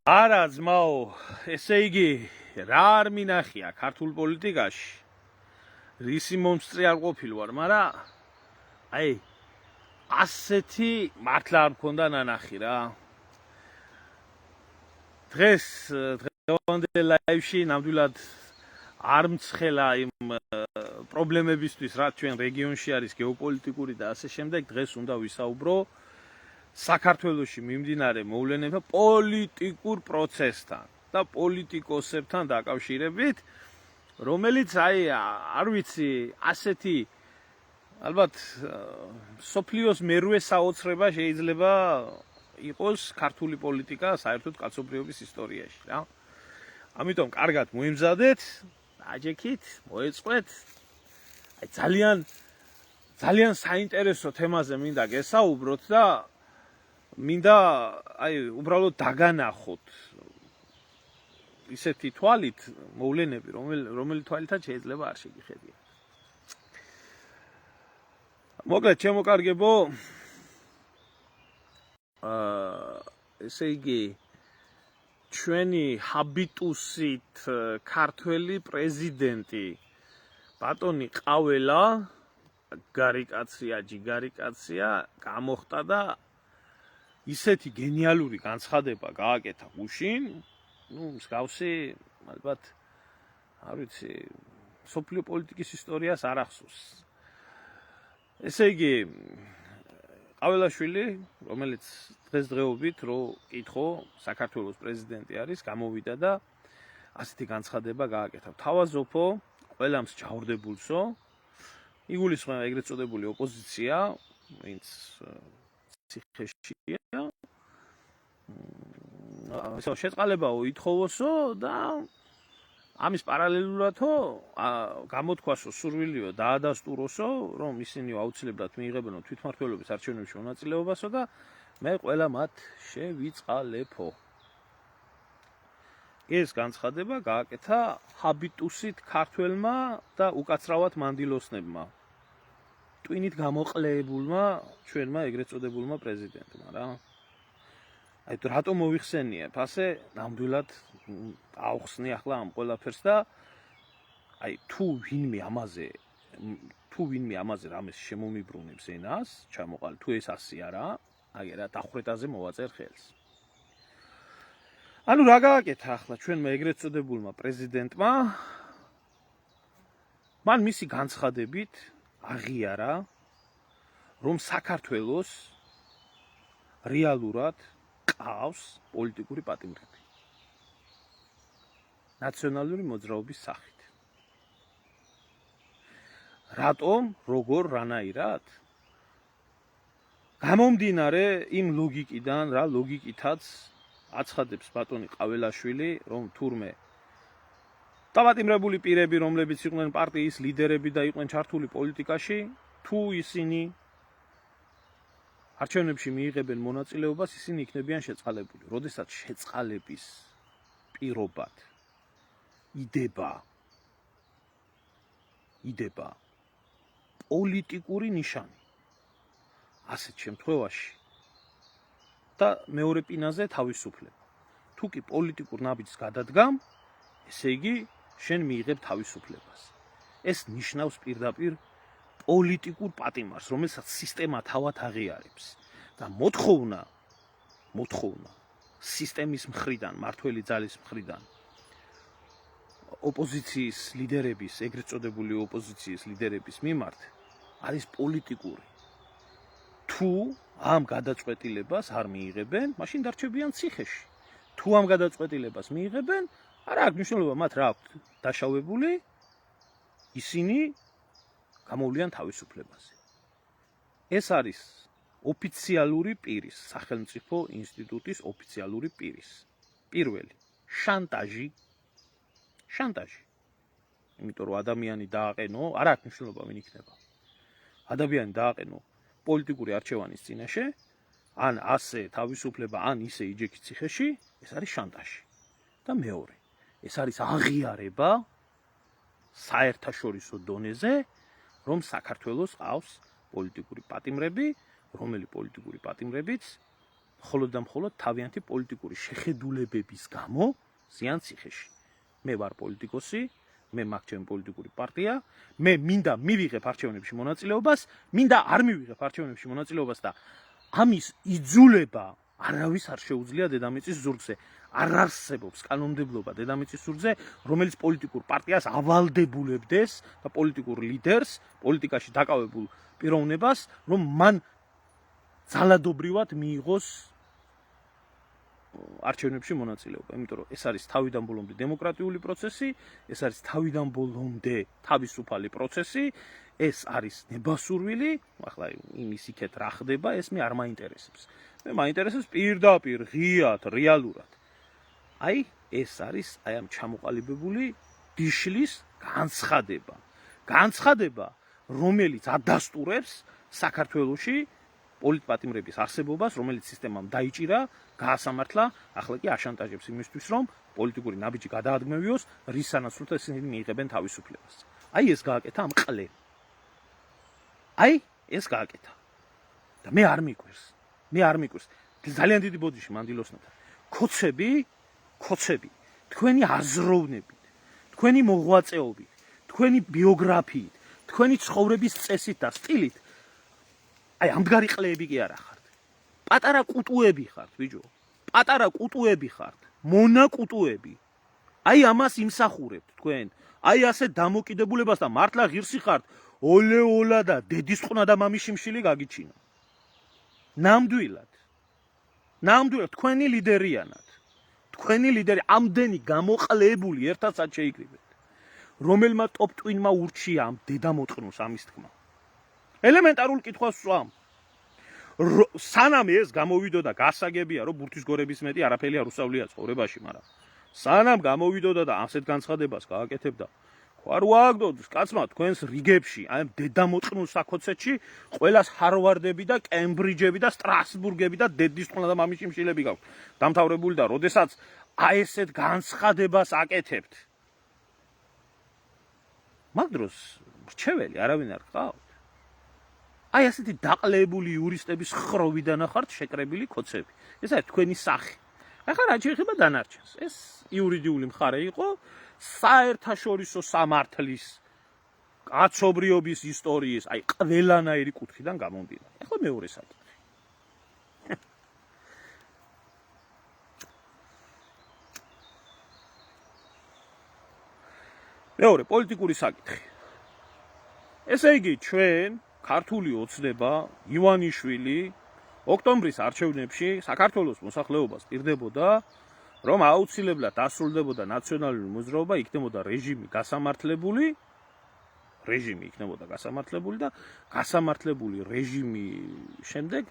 არა ძმაო, ესე იგი რა არ მინახია ქართულ პოლიტიკაში. რისი მომსწრე არ ყოფილი ვარ, მაგრამ აი ასეთი მართლა არ მქონდა ნანახი რა. დღევანდელ ლაივში ნამდვილად არ მცხელა იმ პრობლემებისთვის, რაც ჩვენ რეგიონში არის გეოპოლიტიკური და ასე შემდეგ. დღეს უნდა ვისაუბრო საქართველოში მიმდინარე მოვლენებთან, პოლიტიკურ პროცესთან და პოლიტიკოსებთან დაკავშირებით, რომელიც არ ვიცი, ასეთი ალბათ სოფლიოს მერვე საოცრება შეიძლება იყოს ქართული პოლიტიკა საერთოდ კაცობრიობის ისტორიაში რა. ამიტომ კარგად მოიმზადეთ, დაჯექით, მოეწყვეთ. აი ძალიან საინტერესო თემაზე მინდა გესაუბროთ და მინდა უბრალოდ დაგანახოთ ისეთი თვალით მოვლენები, რომელი თვალითაც შეიძლება არ შეგიხედიათ. მოკლედ, ჩემო კარგებო, ესე იგი ჩვენი ჰაბიტუსით ქართველი პრეზიდენტი ბატონი ყაველა, გარიკაცია, ჯიგარიკაცია გამოხდა და ისეთი გენიალური განცხადება გააკეთა გუშინ, მსგავსი ალბათ არ ვიცი, სოფლიო პოლიტიკის ისტორიას არ ახსოვს. ესე იგი ყაველაშვილი, რომელიც დღესდღეობით რო კითხო, საქართველოს პრეზიდენტი არის, გამოვიდა და ასეთი განცხადება გააკეთა. თავაზობო, ყველამ სჯავრდებულსო, იგულისხმება ეგრეთ წოდებული ოპოზიცია, ვინც ციხეშია, შეწყალებაო ითხოვოსო და ამის პარალელურადო გამოთქვასო სურვილიო დაადასტუროსო, რომ ისინი აუცილებლად მიიღებენო თვითმმართველობის არჩევნებში მონაწილეობასო და მე ყველა მათ შევიწყალებო. ეს განცხადება გააკეთა ჰაბიტუსით ქართველმა და უკაცრავად მანდილოსნებმა, ტვინით გამოყლებულმა ჩვენმა ეგრეთ წოდებულმა პრეზიდენტმა რა. აი რატომ მოიხსენიებ ასე ნამდვილად აუხსნი ახლა ამ ყველაფერს და აი თუ ვინმე ამაზე რამეს შემომიბრუნებს ენას, ჩამოყალ თუ ეს ასე არა, აგერა დახვრეტაზე მოვაწერ ხელს. ანუ რა გააკეთა ახლა ჩვენმა ეგრეთ წოდებულმა პრეზიდენტმა? მან მისი განცხადებით აღიარა, რომ საქართველოს რეალურად ყავს პოლიტიკური პატიმრები ნაციონალური მოძრაობის სახით. რატომ, როგორ, რანაირად? გამომდინარე იმ ლოგიკიდან, რა ლოგიკითაც აცხადებს ბატონი ყაველაშვილი, რომ თურმე დაპატიმრებული პირები, რომლებიც იყვნენ პარტიის ლიდერები და იყვნენ ჩართული პოლიტიკაში, თუ ისინი არჩევნებში მიიღებენ მონაწილეობას, ისინი იქნებიან შეწყალებული. როდესაც შეწყალების პირობად იდება პოლიტიკური ნიშანი ასეთ შემთხვევაში და მეორე პინაზე თავისუფლება. თუ კი პოლიტიკურ ნაბიჯს გადადგამ, ესე იგი შენ მიიღებ თავისუფლებას. ეს ნიშნავს პირდაპირ პოლიტიკურ პატიმარს, რომელსაც სისტემა თავად აღიარებს და მოთხოვნა სისტემის მხრიდან, მართველი ძალის მხრიდან, ოპოზიციის ლიდერების, ეგრეთ წოდებული ოპოზიციის ლიდერების მიმართ არის პოლიტიკური. თუ ამ გადაწყვეტილებას არ მიიღებენ, მაშინ დარჩებიან ციხეში. თუ ამ გადაწყვეტილებას მიიღებენ, არა აქვს მნიშვნელობა მათ რა აქვთ დაშავებული, ისინი გამოვლიან თავისუფლებაზე. ეს არის ოფიციალური პირის, სახელმწიფო ინსტიტუტის ოფიციალური პირის პირველი შანტაჟი. იმიტომ რომ ადამიანი დააყენო, არ აქვს მნიშვნელობა ვინ იქნება. ადამიანი დააყენო პოლიტიკური არჩევანის წინაშე, ან ასე თავისუფლება, ან ისე იჯექი ციხეში, ეს არის შანტაჟი. და მეორე, ეს არის აღიარება საერთაშორისო დონეზე, რომ საქართველოს ყავს პოლიტიკური პატიმრები, რომელი პოლიტიკური პატიმრებიც მხოლოდ და მხოლოდ თავიანთი პოლიტიკური შეხედულებების გამო ზიან ციხეში. მე ვარ პოლიტიკოსი, მე მაქვს ჩემი პოლიტიკური პარტია, მე მინდა მივიღებ არჩევნებში მონაწილეობას, მინდა არ მივიღებ არჩევნებში მონაწილეობას და ამის იძულება არავის არ შეუძლია დედამიწის ზურგზე. არ არსებობს კანონმდებლობა დედამიწის ზურგზე, რომელიც პოლიტიკურ პარტიას ავალდებულებდეს და პოლიტიკურ ლიდერს, პოლიტიკაში დაკავებულ პიროვნებას, რომ მან ძალადობრივად მიიღოს არჩევნებში მონაწილეობა. იმიტომ რომ ეს არის თავიდან ბოლომდე დემოკრატიული პროცესი, ეს არის თავიდან ბოლომდე თავისუფალი პროცესი, ეს არის ნებასურვილი, ახლა იმის იქეთ რა ხდება, ეს მე არ მაინტერესებს. მე მაინტერესებს პირდაპირ, ღიად, რეალურად. აი, ეს არის აი ამ ჩამოყალიბებული დიშლის განცხადება. განცხადება, რომელიც ადასტურებს საქართველოში პოლიტპატიმრების არსებობას, რომელიც სისტემამ დაიჭირა, გაასამართლა, ახლა კი აშანტაჟებს იმისთვის, რომ პოლიტიკური ნაბიჯი გადაადგმევიოს, რის სანაცვლოდ ისინი მიიღებენ თავისუფლებას. აი ეს გააკეთა ამ ყლემ. აი ეს გააკეთა. და მე არ მიკვირს. ძალიან დიდი ბოდიში მანდილოსნათან. ქოცები, თქვენი აზროვნებით, თქვენი მოღვაწეობით, თქვენი ბიოგრაფიით, თქვენი ცხოვრების წესით და სტილით აი ამდღარი ყლეები კი არა ხართ. პატარა კუტუები ხართ, ბიჭო. პატარა კუტუები ხართ. მონა კუტუები. აი ამას იმსახურებთ თქვენ. აი ასე დამოკიდებულებას და მართლა ღირსი ხართ. ოლეოლა და დედის ყნა და მამის შიმშილი გაგიჩინა. ნამდვილად თქვენი ლიდერიანად. თქვენი ლიდერი ამდენი გამოყლებული ერთადაც შეიკრიბეთ. რომელმა ტოპ ტვინმა ურჩია ამ დედამოწყნოს ამის თქმა. ელემენტარულ კითხვას ვსვამ. სანამ ეს გამოვიდოდა გასაგებია, რომ ბურთისგორების მეტი არაფერი არ უსავლია ცხოვრებაში, მაგრამ სანამ გამოვიდოდა და ასეთ განცხადებას გააკეთებდა, არ ვააგდოთ კაცმა თქვენს რიგებში, აი დედამოწყნულ საქოცეთში, ყველას ჰარვარდები და კემბრიჯები და სტრასბურგები და დედის ყნა და მამის შიმშილები გაქვთ. დამთავრებული და როდესაც აი ესეთ განცხადებას აკეთებთ. მაგ დროს მრჩეველი არავინ არ გყავთ. აი ასეთი დაყლებული იურისტების ხროვიდან ახართ შეკრებილი ქოცები. ეს არის თქვენი სახე. ახლა რა შეიძლება დანარჩენს? ეს იურიდიული მხარე იყო საერთაშორისო სამართლის, კაცობრიობის ისტორიის, აი ყველანაირი კუთხიდან გამომდინარე. ახლა მეორე საკითხი. მეორე პოლიტიკური საკითხი. ესე იგი ჩვენ ქართული ოცნება ივანიშვილი ოქტომბრის არჩევნებში საქართველოს მოსახლეობას პირდებოდა, რომ აუცილებლად დასრულდებოდა ნაციონალური მოძრაობა, იქნებოდა რეჟიმი გასამართლებული და გასამართლებული რეჟიმი შემდეგ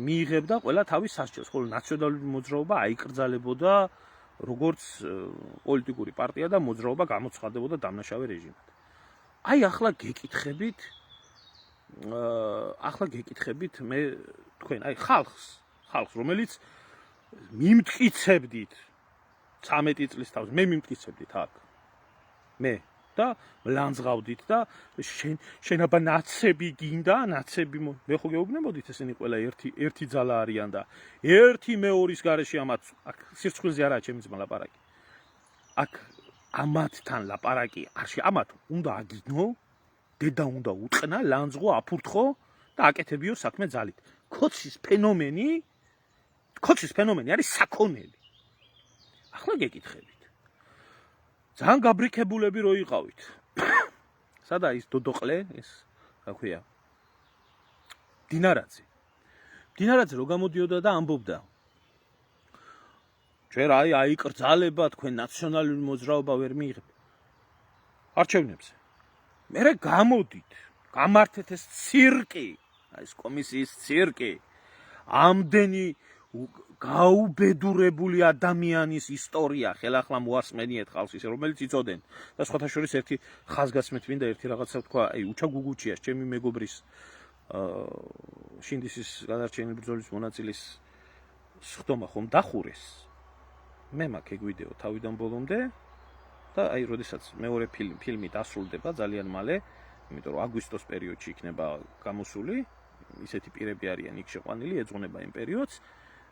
მიიღებდა ყველა თავის სასჯელს, ხოლო ნაციონალური მოძრაობა აიკრძალებოდა როგორც პოლიტიკური პარტია და მოძრაობა გამოცხადდებოდა დამნაშავე რეჟიმად. აი ახლა გეკითხებით მე თქვენ, აი ხალხს, რომელიც მიმტკიცებდით 13 წლის თავს, მე მიმტკიცებდით აქ. მე და ლანძღავდით და შენ აბა ნაცები გინდა, მე ხო გეუბნებოდით ესენი ყველა ერთი ძალა არიან და ერთი მეორის გარეშე ამათ აქ სირცხვილზე არაა ჩემი ძმა ლაპარაკი. აქ ამათთან ლაპარაკი არში ამათ უნდა აგინო, დედა უნდა უტყნა, ლანძღო, აფურთხო და აკეთებიო საქმე ძალით. ქოცის ფენომენი არის საქონელი. ახლა გეკითხებით. ძალიან გაბრიქებულები რო იყავით. სადა ის დოდოყლე, ეს რა ქვია? დინარაძე რო გამოდიოდა და ამბობდა. ჩვენ აიკრძალება თქვენ ნაციონალური მოძრაობა ვერ მიიღებთ. არჩევნებზე. მერე გამოდით, გამართეთ ეს ცირკი, ეს კომისიის ცირკი. ამდენი გაუბედურებული ადამიანის ისტორია ხელახლა მოასმენიეთ ხალხს ისე რომელიც იცოდენ და სხვათა შორის ერთი ხაზგასმით მინდა ერთი რაღაცა თქვა, აი უჩა გუგუჩიას ჩემი მეგობრის შინდისის გადარჩენილი ბრძოლის მონაწილის სხდომა ხომ დახურეს. მე მაქვს ეგ ვიდეო თავიდან ბოლომდე და აი როდესაც მეორე ფილმი დასრულდება ძალიან მალე, იმიტომ რომ აგვისტოს პერიოდში იქნება გამოსული, ისეთი პირები არიან იქ შეყვანილი, ეძღვნება იმ პერიოდს.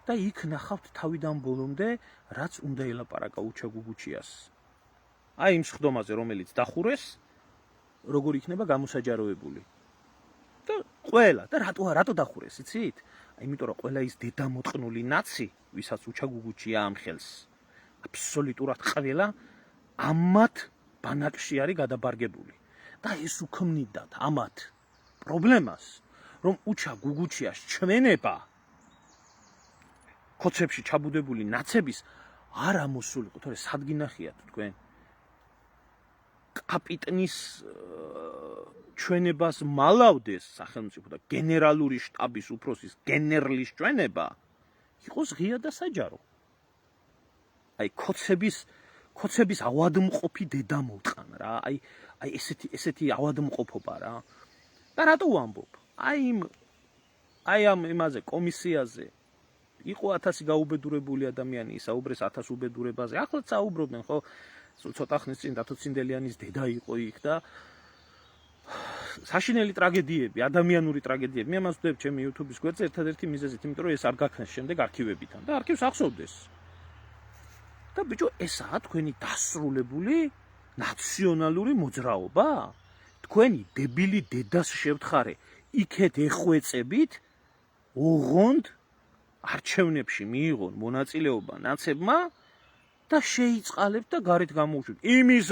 და იქ ნახავთ თავიდან ბოლომდე რაც უნდა ელაპარაკა უჩა გუგუჩიას. აი იმ სხდომაზე რომელიც დახურეს, როგორ იქნება გამოსაჯაროებული. და ყველა და რატო დახურეს, იცით? იმიტომ რომ ყველა ის დედამოტყნული ნაცი, ვისაც უჩა გუგუჩია ამხელს, აბსოლუტურად ყველა ამათ ბანაკში არის გადაბარგებული. და ეს უქმნიდათ ამათ პრობლემას, რომ უჩა გუგუჩიას ჩვენება კოცებში ჩაბუდებული ნაცების არ ამოსულიყო, თორე სადგინახიათ თქვენ. კაპიტნის ჩვენებას მალავდეს სახელმწიფო და გენერალური შტაბის უფროსის გენერლის ჩვენება იყოს ღია და საჯარო. აი კოცების ავადმყოფი დედამოტყან რა, აი ესეთი ავადმყოფობა რა. და რატო ვამბობ? აი ამ იმაზე კომისიაზე იყო 1000 გაუბედურებული ადამიანი, ისაუბრეს 1000 უბედურებაზე. ახლაც საუბრობენ, ხო? სულ ცოტა ხნის წინ დათო ცინდელიანის დედა იყო იქ და საშინელი ტრაგედიები, ადამიანური ტრაგედიები. მე ამას ვხვდებ ჩემი YouTube-ის გვერდზე ერთადერთი მიზეზით, იმიტომ რომ ეს არ გაქნეს შემდეგ არქივებიდან და არქივს ახსოვდეს. და ბიჭო, ესაა თქვენი დასრულებული ნაციონალური მოძრაობა? თქვენი დებილი დედას შევთხარე, იქეთ ეხვეწებით, ოღონდ არჩევნებში მიიღონ მონაწილეობა ნაცებმა და შეიწყალებთ და გარეთ გამოუშვით. იმის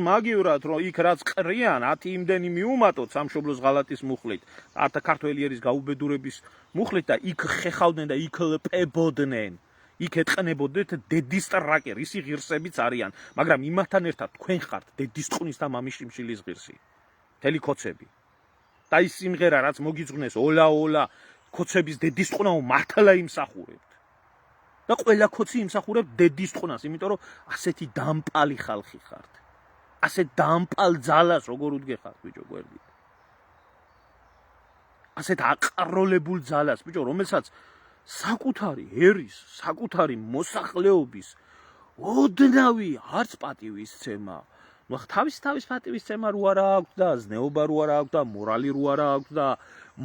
მაგივრად, რომ იქ რაც ყრიან, 10 იმდენი მიუმატოთ სამშობლოს ღალატის მუხლით, ართა ქართველი ერის გაუბედურების მუხლით და იქ ხეხავდნენ და იქ ლპებოდნენ. იქ ეტყნებოდეთ დედის ტრაკი, რისი ღირსებიც არიან, მაგრამ იმათთან ერთად თქვენ ხართ დედის წყნის და მამის შიმშილის ღირსი. მთელი კოცები. და ის სიმღერა რაც მოგიძღვნეს, ოლა კოცების დედის წყნაო მართლა იმსახურებთ. და ყველა კოცი იმსახურებთ დედის წყნას, იმიტომ რომ ასეთი დამპალი ხალხი ხართ. ასეთ დამპალ ძალას როგორ უდგეხართ ბიჭო გვერდით. ასეთ აყროლებულ ძალას ბიჭო, რომელსაც საკუთარი ერის, საკუთარი მოსახლეობის ოდნავი არც პატივისცემა, ნუ თავის პატივისცემა რო არა აქვს და ზნეობა რო არა აქვს და მორალი რო არა აქვს და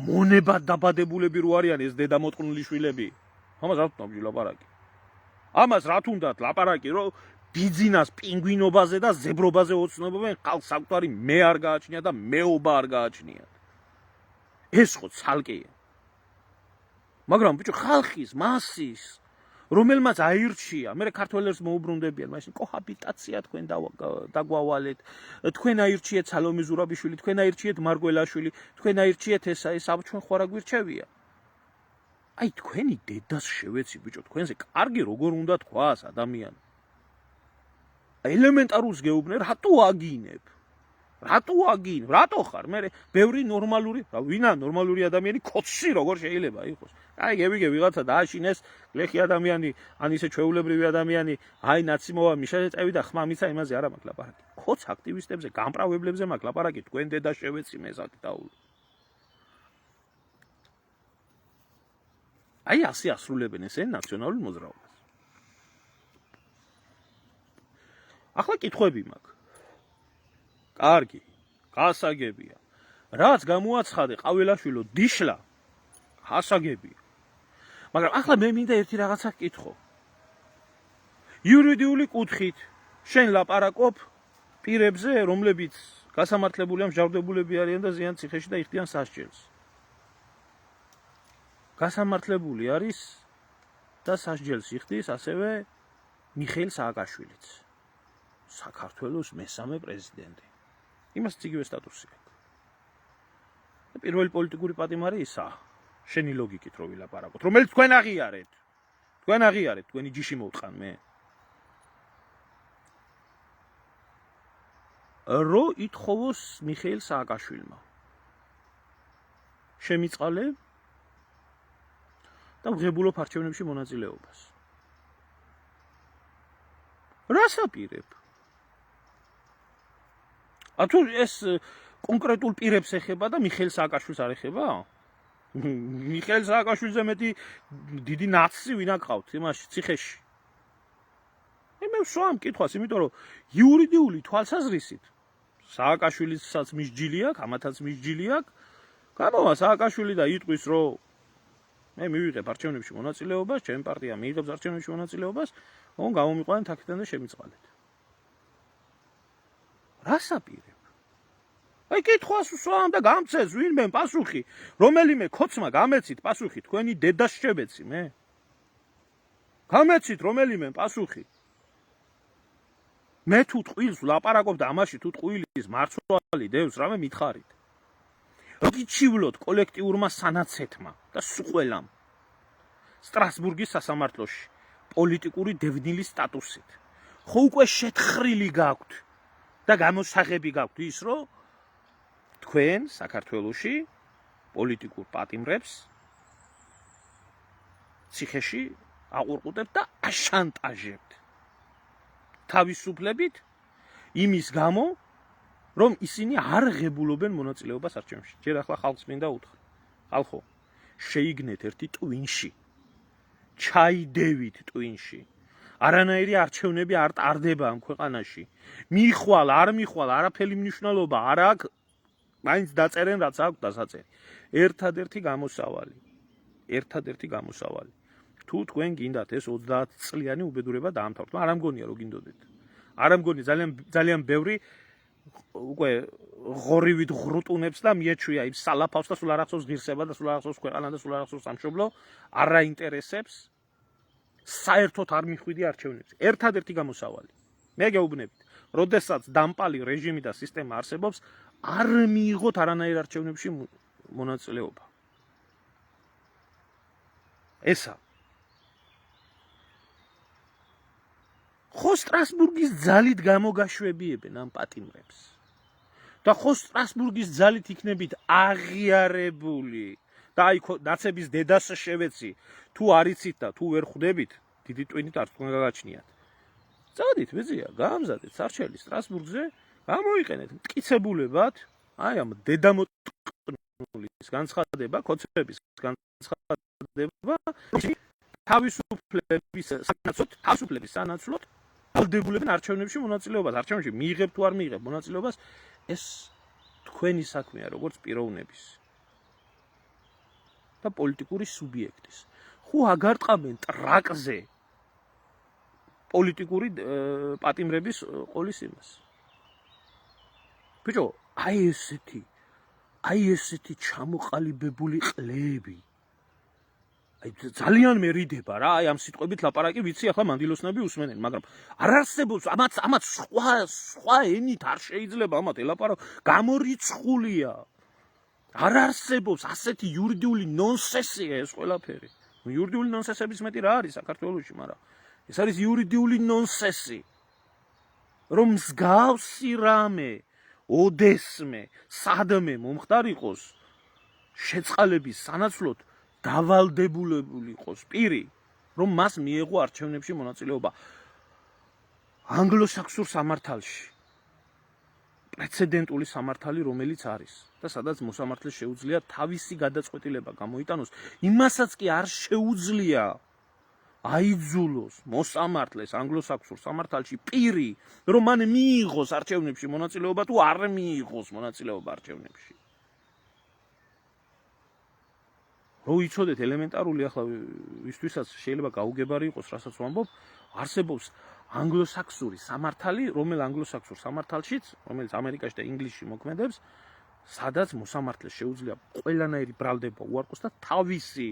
მონება დაბადებულები რო არიან ეს დედამოტყნული შვილები. ამას რა თქმა უნდა ლაპარაკი. ამას რა თუნდათ ლაპარაკი, რომ ბიძინას პინგვინობაზე და ზებრობაზე ოცნობენ ხალხს საკუთარი მე არ გააჩნია და მეობა არ გააჩნიათ. ეს ხო ცალკეა. მაგრამ ბიჭო, ხალხის მასის, რომელმაც აირჩია, მე ქართველებს მოუბრუნდებიან, მაშინ კოჰაბიტაცია თქვენ დაგვავალეთ, თქვენ აირჩიეთ სალომე ზურაბიშვილი, თქვენ აირჩიეთ მარგველაშვილი, თქვენ აირჩიეთ ესა, ჩვენ ხო არ აგვირჩევია. აი თქვენი დედას შევეცი ბიჭო, თქვენზე კარგი როგორ უნდა თქვას ადამიანი. ელემენტარულს გეუბნე, რატო აგინებ? რატო ხარ? მე ბევრი ნორმალური, ვინა ნორმალური ადამიანი კოცი როგორ შეიძლება იყოს? აი გევიგე ვიღაცა დააშინეს, გლეხი ადამიანი, ან ისე ჩვეულებრივი ადამიანი, აი ნაცი მოვა მიშალეწევი და ხმა მიცა, იმაზე არა მაქვს ლაპარაკი. ხოც აქტივისტებზე, გამправებლებზე მაქვს ლაპარაკი, თქვენ დედა შევეცი მეზაკი დაულ. აი ასე ასრულებენ ესენ ნაციონალურ მოძრაობას. ახლა კითხვები მაქვს. კარგი, გასაგებია. რაც გამოაცხადე ყაველაშვილო დიშლა, გასაგებია. მაგრამ ახლა მე მინდა ერთი რაღაცა გკითხო. იურიდიული კუთხით შენ ლაპარაკობ პირებზე, რომლებიც გასამართლებული ან მსჯავრდებულები არიან და ზიან ციხეში და იხდიან სასჯელს. გასამართლებული არის და სასჯელს იხდის ასევე მიხეილ სააკაშვილიც. საქართველოს მესამე პრეზიდენტი. იმას იგივე სტატუსი აქვს. და პირველი პოლიტიკური პატიმარი ისაა, შენი ლოგიკით რო ვილაპარაკოთ, რომელიც თქვენ აღიარეთ. თქვენი ჯიში მოვტყან მე. რო ითხოვოს მიხეილ სააკაშვილმა. შემიწყალე და ვღებულობ არჩევნებში მონაწილეობას. რას აპირებ? თუ ეს კონკრეტულ პირებს ეხება და მიხეილ სააკაშვილს არ ეხება? მიხეილ სააკაშვილზე მეტი დიდი ნაცი ვინ აკყავთ იმაში ციხეში? მე ვსვამ კითხვას, იმიტომ რომ იურიდიული თვალსაზრისით სააკაშვილისაც მის ჯილი აქვს, ამათაც მის ჯილი აქვს. გამოვა სააკაშვილი და იტყვის, რომ მე მივიღებ არჩევნებში მონაწილეობას, ჩემი პარტია მიიღებს არჩევნებში მონაწილეობას, ოღონდ გამომიყვანეთ აქედან და შემიწყალეთ. რას აპირებ? აი კითხვას ვსვამ და გამწეს ვინმე პასუხი, რომელიმე ქოცმა გამეცით პასუხი, თქვენი დედას შევეცი მე. გამეცით რომელიმე პასუხი. მე თუ ტყუილს ვლაპარაკობ და ამაში თუ ტყუილის მარცვალი დევს, რამე მითხარით. გიჩივლოთ კოლექტიურმა სანაცეთმა და სულყველამ სტრასბურგის სასამართლოში პოლიტიკური დევნილის სტატუსით. ხო უკვე შეთხრილი გაქვთ და გამოსაღები გაქვთ ის, რომ თქვენ საქართველოში პოლიტიკურ პატიმრებს ციხეში აყურყუდებთ და აშანტაჟებთ. თავისუფლებით იმის გამო, რომ ისინი არ ღებულობენ მონაწილეობას არჩევნებში. ჯერ ახლა ხალხს მინდა უთხრა. ხალხო, შეიგნეთ ერთი ტვინში. ჩაიდევით ტვინში. არანაირი არჩევნები არ ტარდება ამ ქვეყანაში. მიხვალ, არ მიხვალ, არაფერი მნიშვნელობა არ აქვს. მაინც დაწერენ რაც აქვს დასაწერი. ერთადერთი გამოსავალი. თუ თქვენ გინდათ ეს 30 წლიანი უბედურება დაამთავროთ, მაგრამ არ მგონია რომ გინდოდეთ. არ მგონი ძალიან ბევრი უკვე ღორივით ღრუტუნებს და მიეჩვია იმ სალაფავს და სულ არ ახსოვს ღირსება და სულ არ ახსოვს ქვეყანა და სულ არ ახსოვს სამშობლო, არ აინტერესებს საერთოდ არ მიხვიდი არჩევნებზე. ერთადერთი გამოსავალი. მე გეუბნებით, როდესაც დამპალი რეჟიმი და სისტემა არსებობს, არ მიიღოთ არანაირ არჩევნებში მონაწილეობა. ესა. ხო სტრასბურგის ძალით გამოგაშვებიებენ ამ პატიმრებს. და ხო სტრასბურგის ძალით იქნებით აღიარებული. და აი ნაცების დედას შევეცი, თუ არიცით და თუ ვერ ხვდებით, დიდი ტვინით არ თქვენ გაგაჩნიათ. წადით, ვიზია, გაამზადეთ სარჩელი სტრასბურგზე, გამოიყენეთ მტკიცებულებად, აი ამ დედამოტყნულის განცხადება, ქოცების განცხადება, თავისუფლების სანაცვლოდ ვალდებულებენ არჩევნებში მონაწილეობას. არჩევნებში მიიღებ თუ არ მიიღებ მონაწილეობას, ეს თქვენი საქმეა, როგორც პიროვნების და პოლიტიკური სუბიექტის. ხო აგარტყამენ ტრაკზე პოლიტიკური პატიმრების ყოლის იმას. ბიჭო, აი ესეთი ჩამოყალიბებული ყლები. აი ძალიან მერიდება რა, აი ამ სიტყვებით ლაპარაკი ვიცი, ახლა მანდილოსნები უსმენენ, მაგრამ არ არსებობს ამათ სხვა ენით არ შეიძლება ამათ ელაპარაკო, გამორიცხულია. არ არსებობს ასეთი იურიდიული ნონსენსია ეს ყველაფერი. იურიდიული ნონსენსების მეტი რა არის საქართველოში, მაგრამ ეს არის იურიდიული ნონსენსი. რომ მსგავსი რამე ოდესმე სადმე მომხდარიყოს შეწყალების სანაცვლოდ დავალდებულებული იყოს პირი, რომ მას მიეღო არჩევნებში მონაწილეობა. ანგლო-საქსურ სამართალში პრეცედენტული სამართალი რომელიც არის და სადაც მოსამართლეს შეუძლია თავისი გადაწყვეტილება გამოიტანოს, იმასაც კი არ შეუძლია აიძულოს მოსამართლეს ანგლო-საქსურ სამართალში პირი, რომ მან მიიღოს არჩევნებში მონაწილეობა თუ არ მიიღოს მონაწილეობა არჩევნებში. რო იცოდეთ ელემენტარული, ახლა ვისთვისაც შეიძლება გაუგებარი იყოს, რასაც ვამბობ, არსებობს ანგლო-საქსური სამართალი, ანგლო-საქსურ სამართალშიც, რომელიც ამერიკაში და ინგლისში მოქმედებს, სადაც მოსამართლეს შეუძლია ყველანაირი ბრალდება უარყოს და თავისი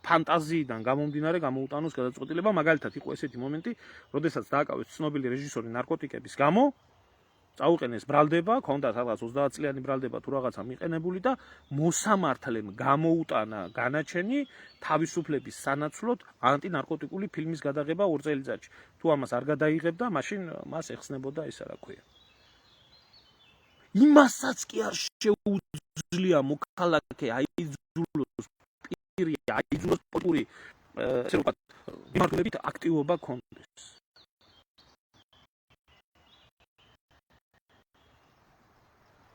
ფანტაზიიდან გამომდინარე გამოუტანოს გადაწყვეტილება. მაგალითად იყო ესეთი მომენტი, როდესაც დააკავეს ცნობილი რეჟისორი ნარკოტიკების გამო, წაუყენეს ბრალდება, ქონდა სადღაც 30 წლიანი ბრალდება თუ რაღაცა მიყენებული და მოსამართლემ გამოუტანა განაჩენი თავისუფლების სანაცვლოდ ანტინარკოტიკული ფილმის გადაღება 2 წელიწადში. თუ ამას არ გადაიღებდა, მაშინ მას ეხსნებოდა ისა რა ქვია. იმასაც კი არ შეუძლია მოქალაქე აიძულოს პირი, აიძულოს პოლიტიკური ესე ვთქვათ, მიმართულებით აქტივობა ქონდეს.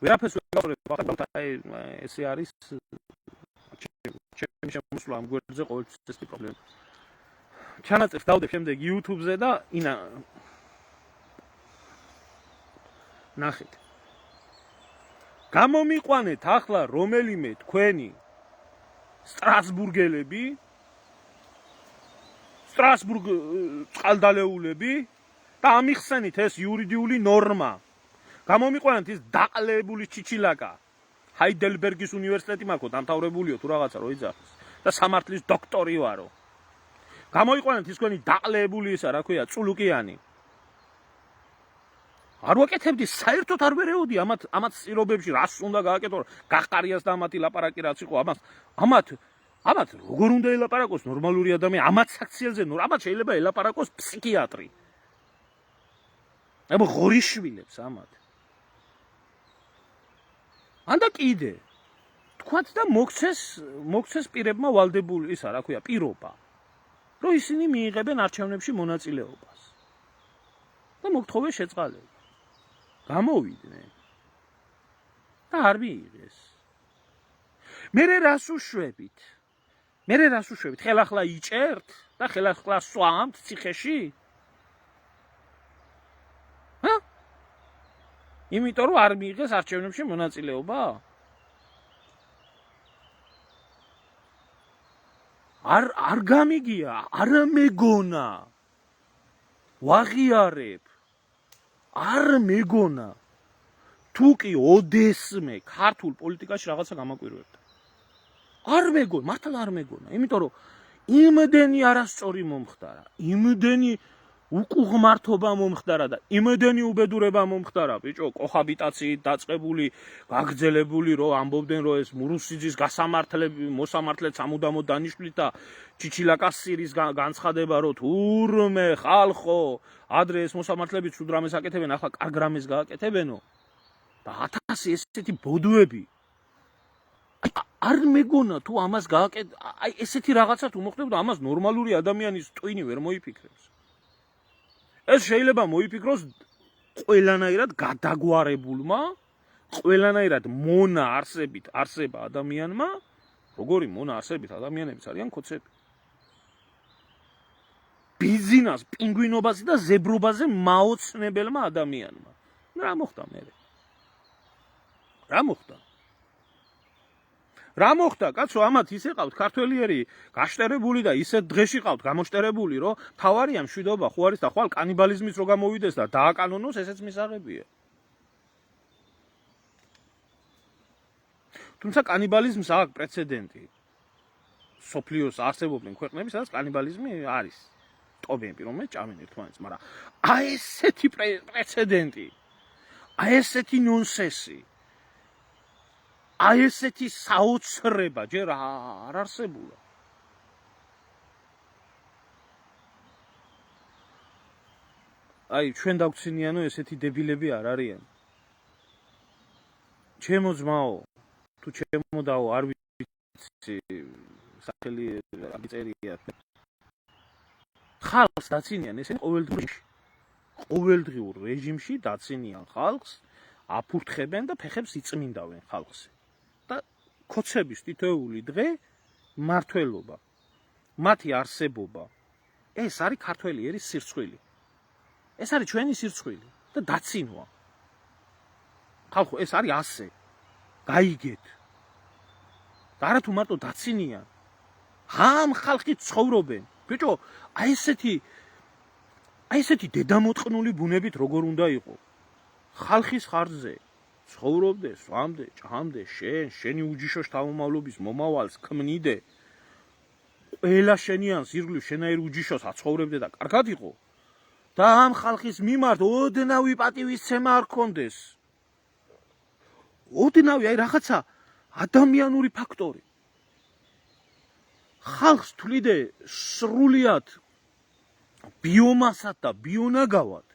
ვერაფერს ვერ გავაკეთებ, ესე არის ჩემი შემოსვლა ამ გვერდზე ყოველთვის ესეთი პრობლემა. ჩანაწერს დავდებ შემდეგ YouTube-ზე და ნახეთ. გამომიყვანეთ ახლა რომელიმე თქვენი სტრასბურგელები სტრასბურგ წყალდალეულები და ამიხსენით ეს იურიდიული ნორმა. გამომიყვანეთ ის დაყლებული ჩიჩილაკა. ჰაიდელბერგის უნივერსიტეტი მაქვს დამთავრებულიო თუ რაღაცა რო იძახის და სამართლის დოქტორი ვარო. გამოიყვანეთ ის თქვენი დაყლებული ისა, რა ქვია, წულუკიანი. არ ვაკეთებდი, საერთოდ არ ვერეოდი ამათ სირობებში რას უნდა გააკეთო, გაყარიას და ამათი ლაპარაკი რაც იყო, ამათ როგორ უნდა ელაპარაკოს ნორმალური ადამიანი, ამათ საქციელზე, ამათ შეიძლება ელაპარაკოს ფსიქიატრი. აბა ღორიშვილებს ამათ. ანდა კიდე თქვათ და მოგცეს პირებმა ვალდებული ისა, რა ქვია, პირობა. რომ ისინი მიიღებენ არჩევნებში მონაწილეობას. და მოგთხოვე შეწყალება. გამოვიდნენ. და არ მიიღეს. მერე რას უშვებით? ხელახლა იჭერთ და ხელახლა სვამთ ციხეში? იმიტომ რომ არ მიიღეს არჩევნებში მონაწილეობა? არ გამიგია, არ მეგონა. ვაღიარებ. არ მეგონა. თუ კი ოდესმე ქართულ პოლიტიკაში რაღაცა გამაკვირვებდა. არ მეგონა, მართლა არ მეგონა, იმიტომ რომ იმდენი არასწორი მომხდარა, იმდენი უკუღმართობა მომხდარა და იმდენი უბედურება მომხდარა, ბიჭო, კოჰაბიტაციით დაწყებული, გაგრძელებული, რომ ამბობდნენ, რომ ეს მურუსიძის მოსამართლეც ამუდამოდ დანიშნვით და ჩიჩილაკას სირის განცხადება, რომ თურმე ხალხო, ადრე ეს მოსამართლეები ცუდ რამეს აკეთებენ, ახლა კარგ რამეს გააკეთებენო და 1000 ესეთი ბოდუები. არ მეგონა თუ ამას აი ესეთი რაღაცა თუ მოხდებოდა, ამას ნორმალური ადამიანის ტვინი ვერ მოიფიქრებს. ეს შეიძლება მოიფიქროს ყველანაირად გადაგვარებულმა, ყველანაირად მონა არსება ადამიანმა, როგორი მონა არსებით ადამიანებიც არიან ქოცები. ბიზნეს, პინგვინობაზე და ზებრობაზე მაოცნებელმა ადამიანმა. რა მოხდა მერე? რა მოხდა, კაცო, ამათ ისე ყავთ ქართველიერი გაშტერებული და ისეთ დღეში ყავთ გამოშტერებული, რომ თავარია მშვიდობა ხო არის და ხვალ კანიბალიზმის რო გამოვიდეს და დააკანონოს, ესეც მისაღებია. თუმცა კანიბალიზმს აქვს პრეცედენტი. სოფლიოს არსებობენ ქვეყნები, სადაც კანიბალიზმი არის. ტობები, რომელიც ჭამენ ერთმანეთს, მაგრამ აი ესეთი პრეცედენტი, აი ესეთი ნონსენსი, აი ესეთი საოცრება ჯერ არ არსებულა. აი ჩვენ დავქცინიანო ესეთი დებილები არ არიან. ჩემო ძმაო, თუ ჩემო დაო არ ვიცი სახელი აღწერია. ხალხს დაცინიან ესენი ყოველდღიურ რეჟიმში დაცინიან ხალხს, აფურთხებენ და ფეხებს იწმინდავენ ხალხზე. და ქოცების თითოეული დღე მართველობა, მათი არსებობა, ეს არის ქართველი ერის სირცხვილი. ეს არის ჩვენი სირცხვილი და დაცინვა. ხალხო, ეს არის ასე. გაიგეთ. და არა თუ მარტო დაცინიან. ამ ხალხი ცხოვრობენ. ბიჭო, აი ესეთი დედამოწყნული ბუნებით როგორ უნდა იყო? ხალხის ხარჯზე ცხოვრობდე, სვამდე, ჭამდე, შენი უჯიშოს თავმომავლობის მომავალს ქმნიდე. ყველა შენიან სირგლივ შენაირ უჯიშოს აცხოვრებდე და კარგად იყო. და ამ ხალხის მიმართ ოდნავი პატივისცემა არ ქონდეს. ოდნავი, აი რაღაცა ადამიანური ფაქტორი. ხალხს თვლიდე სრულიად ბიომასად და ბიონაგავად,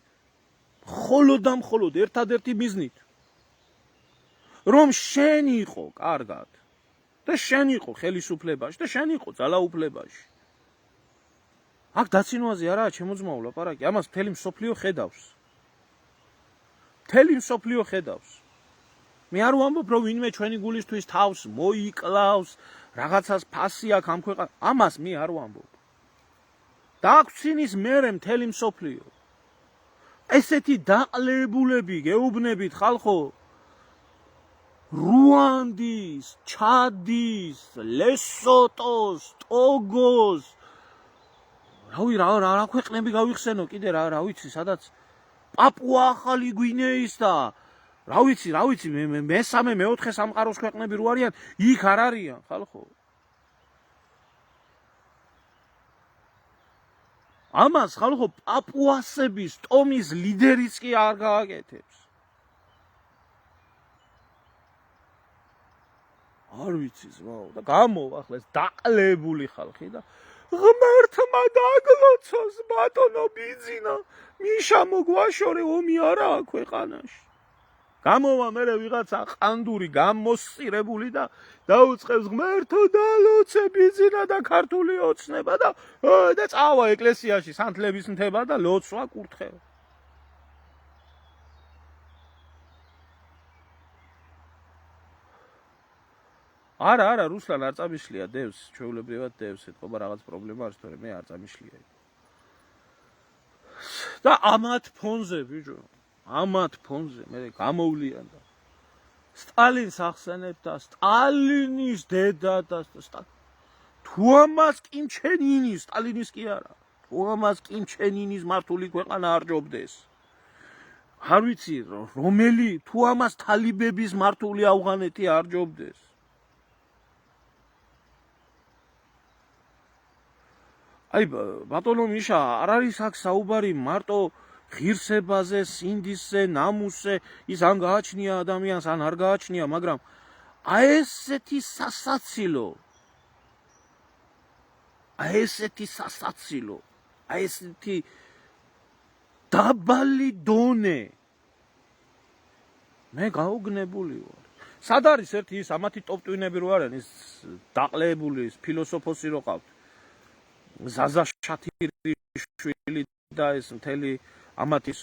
მხოლოდ და მხოლოდ ერთადერთი მიზნით, რომ შენ იყო კარგად და შენ იყო ხელისუფლებაში და შენ იყო ძალაუფლებაში. აქ დაცინვაზე არაა ჩემო ძმაო ლაპარაკი, ამას მთელი მსოფლიო ხედავს. მე არ ვამბობ, რომ ვინმე ჩვენი გულისთვის თავს მოიკლავს, რაღაცას ფასი აქვს ამ ქვეყანას, ამას მე არ ვამბობ. დაგვცინის მერე მთელი მსოფლიო. ესეთი დაყლებულები გეუბნებით ხალხო, რუანდის, ჩადის, ლესოტოს, ტოგოს, რავი რა ქვეყნები გავიხსენო კიდე რა ვიცი სადაც პაპუა ახალი გვინეის და რა ვიცი მესამე მეოთხე სამყაროს ქვეყნები რო არიან იქ არ არიან ხალხო ამას ხალხო პაპუასების ტომის ლიდერიც კი არ გააკეთებს არ ვიცი ზმაო და გამოვახლეს დაკლებული ხალხი და ღმერთმა დაგლოცოს ბატონო ბიძინა მიშა მოგვაშორე ომი არაა ქვეყანაში გამოვა მერე ვიღაცა ყანდური გამოსწირებული და დაუწყებს ღმერთო დალოცე ბიძინა და ქართული ოცნება და წავა ეკლესიაში სანთლების მთება და ლოცვა კურთხევა არა რუსლან არ წამიშლია დევს ჩვეულებრივად დევს ეთქობა რაღაც პრობლემა არის თორე მე არ წამიშლია და ამათ ფონზე ბიჭო ამათ ფონზე მე გამოვლიან და სტალინს ახსენებ და სტალინის დედა და თუ ამას კიმჩენინის სტალინის კი არა თუ ამას კიმჩენინის მართული ქვეყანა არ ჯობდეს არ ვიცი რომელი თუ ამას თალიბების მართული ავღანეთი არ ჯობდეს აი ბატონო მიშა არ არის აქ საუბარი მარტო ღირსებაზე, სინდისზე, ნამუსზე, ის ან გააჩნია ადამიანს, ან არ გააჩნია, მაგრამ აი ესეთი სასაცილო, აი ესეთი დაბალი დონე მე გაუგნებული ვარ. სად არის ერთი ის ამათი ტოპტვინები რო არიან, ის დაყლებული, ის ფილოსოფოსი რო ყავთ. ზაზა შათირიშვილი და ეს მთელი ამათის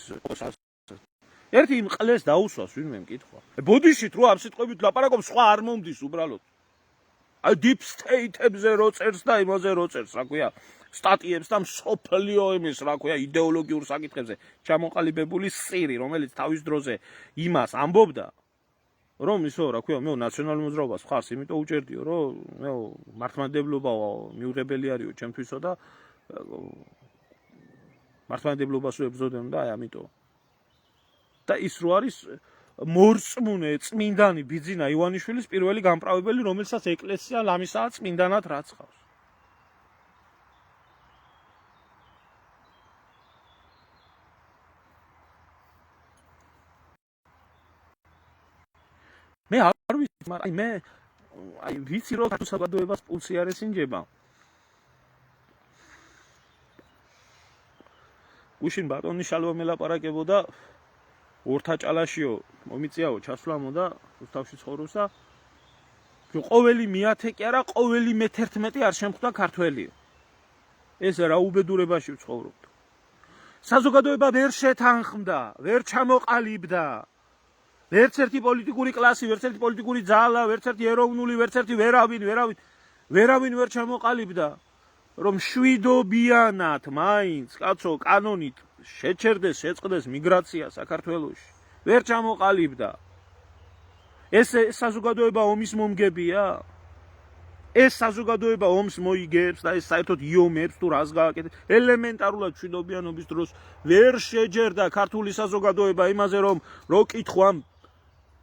ერთი იმ ყლეს დაუსვას ვინმე მკითხვა. ბოდიშით რო ამ სიტყვებით ლაპარაკობს სხვა არ მომდის უბრალოდ. აი deep state-ებზე რო წერს და იმაზე რო წერს, რა ქვია, სტატიებს და მსოფლიო იმის, რა ქვია, იდეოლოგიურ საკითხებზე ჩამოყალიბებული სირი, რომელიც თავის დროზე იმას ამბობდა, რომ ისო, რა ქვია, მე ნაციონალურ მოძრაობას ხარს, იმიტომ უჭერდიო, რომ მე მართლმადიდებლობა მიუღებელი არისო ჩემთვისო და მართლმადიდებლობას ვებრძოდեմ და აი ამიტომ. და ის რო არის მორწმუნე წმინდანი ბიძინა ივანიშვილის პირველი გამправებელი, რომელსაც ეკლესია ლამისაა წმინდანად რაცხავს. მე არ ვიცი, მაგრამ მე ვიცი რომ ქართულ საზოგადოებას პულსი არ ესინჯება. გუშინ ბატონი შალვა მელაპარაკებოდა ორთაჭალაშიო მომიწიაო ჩასვლამო და რუსთავში ცხოვრობს და ყოველი მეათე კი არა ყოველი მე-11 არ შემხვდა ქართველიო. ეს რა უბედურებაში ვცხოვრობთ. საზოგადოება ვერ შეთანხმდა, ვერ ჩამოყალიბდა. ვერც ერთი პოლიტიკური კლასი, ვერც ერთი პოლიტიკური ძალა, ვერც ერთი ეროვნული, ვერც ერთი ვერავინ ვერ ჩამოყალიბდა, რომ შვიდობიანად მაინც კაცო კანონით შეჩერდეს, შეწყდეს მიგრაცია საქართველოში. ვერ ჩამოყალიბდა. ეს საზოგადოება ომის მომგებია? ეს საზოგადოება ომს მოიგებს და ეს საერთოდ იომებს თუ რას გააკეთებს? ელემენტარულად შვიდობიანობის დროს ვერ შეჯერდა ქართული საზოგადოება იმაზე, რომ რო კითხვა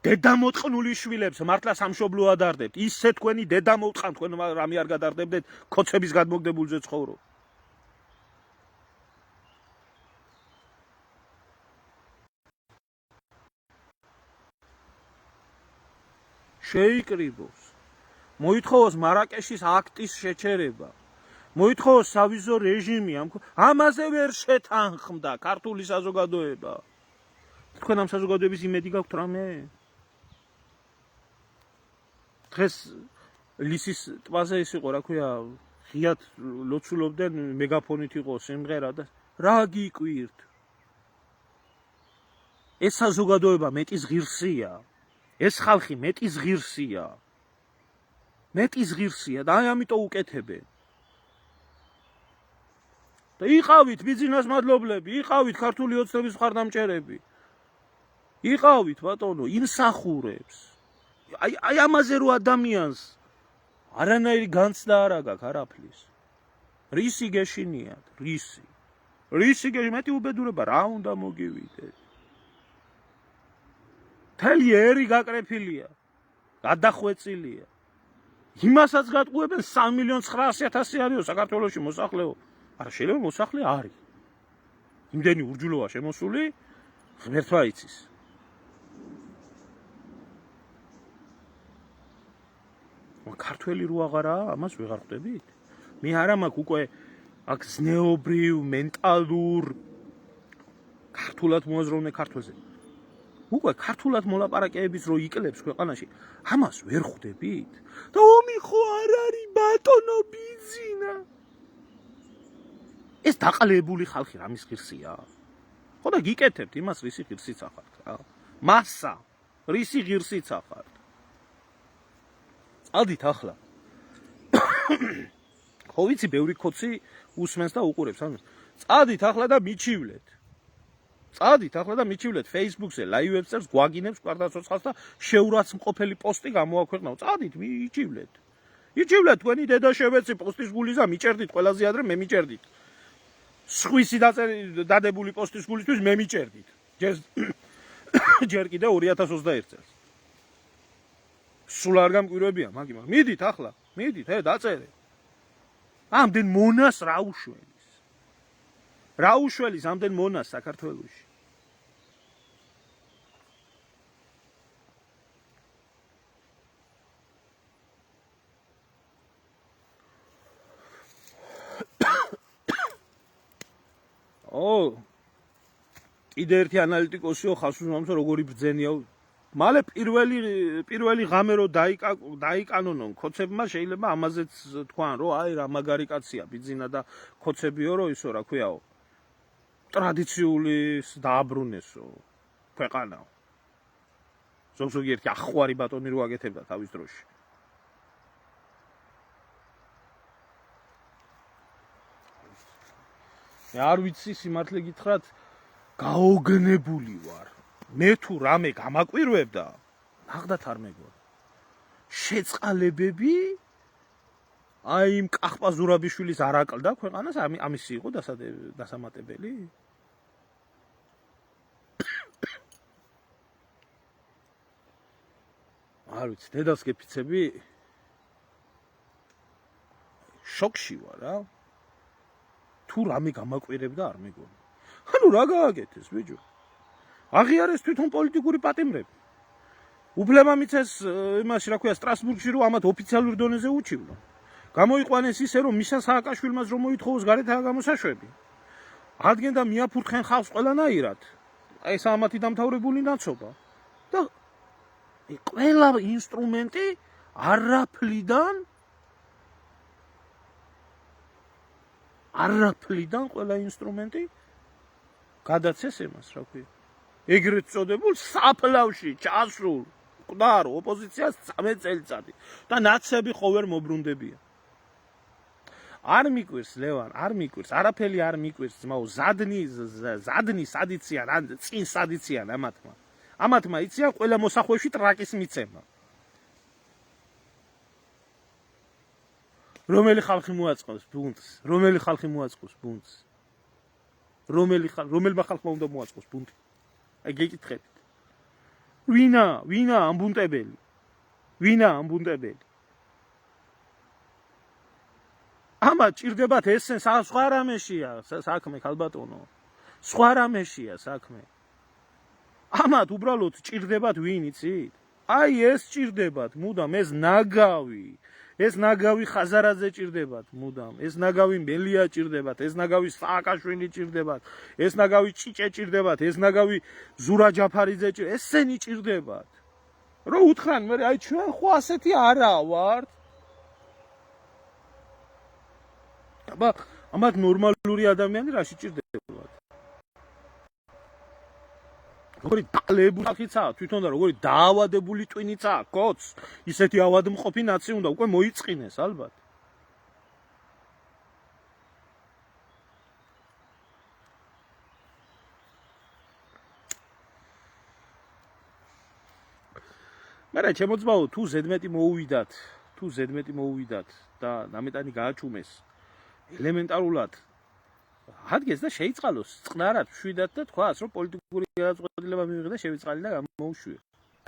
დედამოწყნული შვილებს მართლა სამშობლო ადარდებთ. ისე თქვენი დედა მოვწყან, თქვენ რამე არ გადარდებდეთ, ქოცების გადმოგდებულზე ცხოვრობ. შეიკრიბოს. მოითხოვოს მარაკეშის აქტის შეჩერება. მოითხოვოს სავიზო რეჟიმი, ამაზე ვერ შეთანხმდა ქართული საზოგადოება. თქვენ ამ საზოგადოების იმედი გაქვთ რამე? დღეს ლისის ტბაზე ის იყო, რა ქვია, ღიად ლოცულობდნენ, მეგაფონით იყო სიმღერა და რა გიკვირთ? ეს საზოგადოება მეტის ღირსია. ეს ხალხი მეტის ღირსია. მეტის ღირსია და აი ამიტომ უკეთებენ. და იყავით ბიძინას მადლობლები, იყავით ქართული ოცნების მხარდამჭერები. იყავით ბატონო, იმსახურებს. აი ამაზე რო ადამიანს არანაირი განცდა არ აქვს არაფლის. რისი გეშინიათ, რისი მეტი უბედურება რა უნდა მოგივიდეთ. მთელი ერი გაკრეფილია, გადახვეწილია. იმასაც გატყუებენ 3,900,000 არისო საქართველოში მოსახლეო. არა შეიძლება მოსახლე არის. იმდენი ურჯულოა შემოსული, ღმერთმა იცის. ქართველი რო აღარაა, ამას ვეღარ ხვდებით. მე არა მაქვს უკვე აქ ზნეობრივ, მენტალურ ქართულად მოაზროვნე ქართველზე. უკვე ქართულად მოლაპარაკებების რო იკლებს ქვეყანაში, ამას ვერ ხვდებით. და ომი ხო არ არის ბატონო ბიძინა. ეს დაყალებული ხალხი რამის ღირსია? ხო და გიკეთებთ იმას, რისი ღირსიც ახართ რა. მასა, რისი ღირსიც ახართ. წადით ახლა. ხო ვიცი, ბევრი ქოცი უსმენს და უყურებს ამას. წადით ახლა და მიჩივლეთ. წადით ახლა და მიჩივლეთ Facebook-ზე ლაივებს წერს, გვაგინებს კვარტალ-ცოცხალს და შეურაცხმყოფელი პოსტი გამოაქვეყნაო. წადით, მიჩივლეთ. იჩივლეთ თქვენი დედა შევეცი პოსტის გულიზა, მიჭერდით ყველაზე ადრე მე მიჭერდით. სხვისი დადებული პოსტის გულისთვის მე მიჭერდით. ჯერ კიდე 2021 წელს. სულ არ გამკვირვებია მაგი, მიდით ახლა, მიდით, დაწერე. ამდენ მონას რა უშველის? რა უშველის ამდენ მონას საქართველოში? კიდე ერთი ანალიტიკოსიო ხას უსმამსო როგორი ბრძენია. მალე პირველი ღამე რო დაიკანონონ ქოცებმა, შეიძლება ამაზეც თქვან, რომ აი რა მაგარი კაცია ბიძინა და ქოცებიო, რომ ისო რა ქვიაო. ტრადიციული დააბრუნესო ქვეყანაო. ზოგიერთი ახვარი ბატონი რო აკეთებდა თავის დროში. მე არ ვიცი სიმართლე გითხრათ, გაოგნებული ვარ. მე თუ რამე გამაკვირვებდა, ნახდათ არ მეგონა. შეწყალებები აი იმ კახპა ზურაბიშვილის არ აკლდა ქვეყანას, ამისი იყო დასამატებელი. არ ვიცი, დედას გეფიცები შოკში ვარ რა. თუ რამე გამაკვირებდა არ მეგონა. ანუ რა გააკეთეს ბიჭო? აღიარეს თვითონ პოლიტიკური პატიმრები. უფლება მიცეს იმაში რა ქვია სტრასბურგში რომ ამათ ოფიციალურ დონეზე უჩივლო. გამოიყვანეს ისე რომ მიშა სააკაშვილმაც რომ მოითხოვოს გარეთაა გამოსაშვები. ადგენდა მიაფურთხენ ხალხს ყველანაირად. აი ეს ამათი დამთავრებული ნაცობა. და ყველა ინსტრუმენტი არაფლიდან ყველა ინსტრუმენტი გადაცეს εμას რა ქვია. ეგრეთ წოდებულ საფლავში ჩასულ მკვდარ ოპოზიციას 13 წელიწადი და ნაცები ხო ვერ მობრუნდებიან. არ მიკვირს ლევან, არ მიკვირს, არაფერი არ მიკვირს ძმაო, ზადნი სადიციან, ან წინ სადიციან ამათმა. ამათმა იციან ყველა მოსახვეში ტრაკის მიცემა. რომელი ხალხი მოაწყობს ბუნტს? რომელი ხალხი მოაწყობს ბუნტს? რომელმა ხალხმა უნდა მოაწყოს ბუნტი? აი გეკითხებით. ვინა ამბუნტებელი? ვინა ამბუნტებელი? ამა ჭირდებათ ესენ სხვა რამეშია საქმე ქალბატონო. სხვა რამეშია საქმე. ამათ უბრალოდ ჭირდებათ ვინ იცით? აი ეს ჭირდებათ მუდამ ეს ნაგავი. ეს ნაგავი ხაზარაძე ჭირდებათ მუდამ, ეს ნაგავი მელია ჭირდებათ, ეს ნაგავი სააკაშვილი ჭირდებათ, ეს ნაგავი ჭიჭე ჭირდებათ, ეს ნაგავი ზურა ჯაფარიძე ჭირდებათ, ესენი ჭირდებათ. რო უთხრან მე აი ჩვენ ხო ასეთი არა ვართ. აბა ამათ ნორმალური ადამიანი რაში ჭირდებათ? როგორი დაკლებული ხალხიცაა თვითონ და როგორი დაავადებული ტვინიცაა კოც ისეთი ავადმყოფი ნაცი უნდა უკვე მოიწყინეს ალბათ. მაგრამ ჩემო ძმაო, თუ ზედმეტი მოუვიდათ და ნამეტანი გააჩუმეს ელემენტარულად ადგეს და შეიწყალოს წყნარად შვიდად და თქვას, რომ პოლიტიკური გადაწყვეტილება მივიღე და შევიწყალი და გამოუშვი.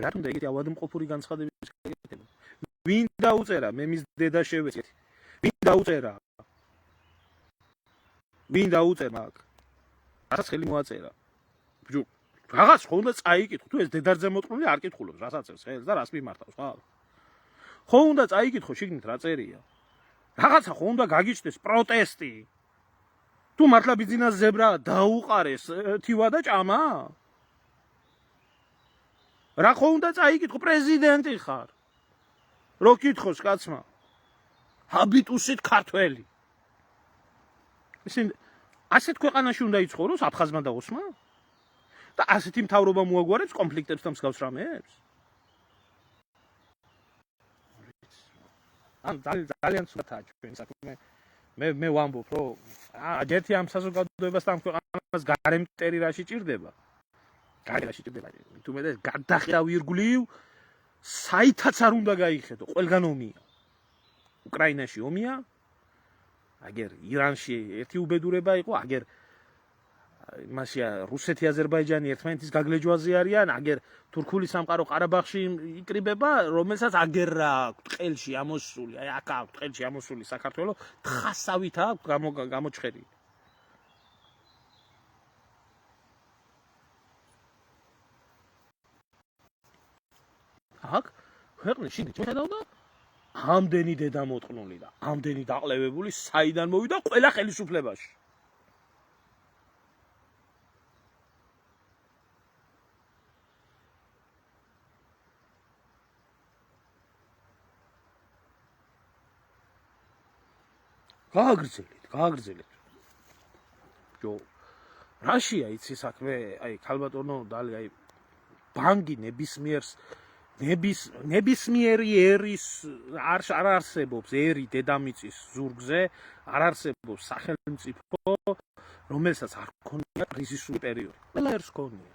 რატომ და ეგეთი ავადმყოფური განცხადების გაკეთება? ვინ დაუწერა მე მის დედა შევეცეთ? ვინ დაუწერა? ვინ დაუწერა მაგ? რასაც ხელი მოაწერა. ბიჭო, რაღაც ხო უნდა წაიკითხო, თუ ეს დედარძე მოწყვლილი არ კითხულობს, რასაც ეს ხელს და რას მიმართავს, ხა? ხო უნდა წაიკითხო შიგნით რა წერია. რაღაცა ხო უნდა გაგიჩნდეს პროტესტი. თუ მართლა ბიძინას ზებრა დაუყარეს თივა და ჭამა? რა ხო უნდა წაიკითხო, პრეზიდენტი ხარ. რო კითხოს კაცმა. ჰაბიტუსით ქართველი. ისინი ასეთ ქვეყანაში უნდა იცხოვროს აფხაზმა და ოსმა? და ასეთი მთავრობა მოაგვარებს კონფლიქტებს და მსგავს რამეებს? ან ძალიან ცუდაა ჩვენი საქმე. მე ვამბობ, რომ ერთი ამ საზოგადოებას და ამ ქვეყანას გარემტერი რაში ჭირდება. გარემტერი ჭირდება. თუმცა გადახერავ ირგვლივ საითაც არ უნდა გაიხედო, ყველგან ომია. უკრაინაში ომია. აგერ ირანში ერთი უბედურება იყო, აგერ იმაშია რუსეთი, აზერბაიჯანი ერთმანეთის გაგლეჯვაზე არიან, აგერ თურქული სამყარო ყარაბაღში იკრიბება, რომელსაც აგერ რა ყელში ამოსული, აი აქ აქვს ყელში ამოსული საქართველოს თხასავით აქვს გამოჩხერილი. აქ ქვეყნის შიგნით შეხედავდა ამდენი დედა მოტყნული და ამდენი დაყლევებული საიდან მოვიდა ყველა ხელისუფლებაში. გააგრძელეთ. ჯო რაშია იცი საქმე, აი ქალბატონო დალი, აი ბანგი ნებისმიერი ერის არ არსებობს ერი დედამიწის ზურგზე, არ არსებობს სახელმწიფო, რომელსაც არ ქონია კრიზისული პერიოდი. ყველა ერს ქონია.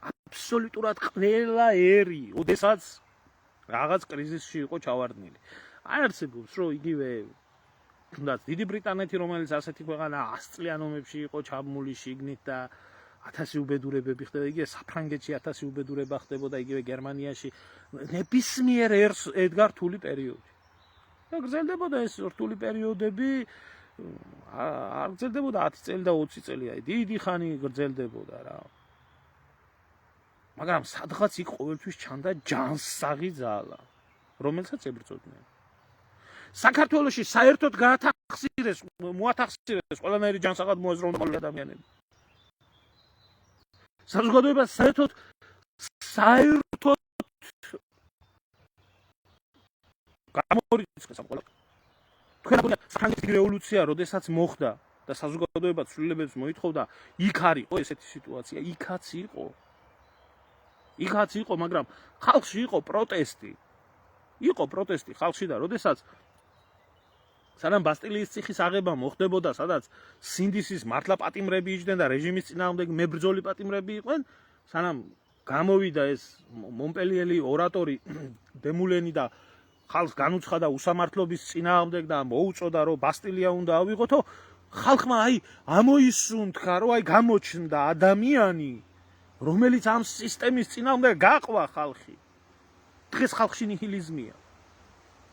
აბსოლუტურად ყველა ერი, ოდესაც რაღაც კრიზისში იყო ჩავარდნილი. არ არსებობს, რომ იგივე თუნდაც დიდი ბრიტანეთი, რომელიც ასეთი ქვეყანა 100 წლიან ომებში იყო ჩაბმული შიგნით და 1000 უბედურებები ხდება, იგივე საფრანგეთში 1000 უბედურება ხდებოდა, იგივე გერმანიაში ნებისმიერ ერს ედგა რთული პერიოდი. და გრძელდებოდა ეს რთული პერიოდები, არ გრძელდებოდა 10 წელი და 20 წელი, აი დიდი ხანი გრძელდებოდა რა. მაგრამ სადღაც იქ ყოველთვის ჩანდა ჯანსაღი ძალა, რომელსაც ებრძოდნენ. საქართველოში საერთოდ მოათახსირეს ყველანაირი ჯანსაღად მოაზროვნებული ადამიანები. საზოგადოება საერთოდ გამორიცხეს ამ ყველა. თქვენ საფრანგეთის რევოლუცია, როდესაც მოხდა და საზოგადოება ცვლილებებს მოითხოვდა, იქ არ იყო ესეთი სიტუაცია, იქაც იყო, მაგრამ ხალხში იყო პროტესტი. ხალხში და როდესაც სანამ ბასტილიის ციხის აღება მოხდებოდა, სადაც სინდისის მართლა პატიმრები იჯდნენ და რეჟიმის წინააღმდეგ მებრძოლი პატიმრები იყვნენ, სანამ გამოვიდა ეს მონპელიელი ორატორი დემულენი და ხალხს განუცხადა უსამართლობის წინააღმდეგ და მოუწოდა, რომ ბასტილია უნდა ავიღოთო, ხალხმა აი ამოისუნთქა, რომ აი გამოჩნდა ადამიანი, რომელიც ამ სისტემის წინააღმდეგ გაყვა ხალხი. დღეს ხალხში ნიჰილიზმია.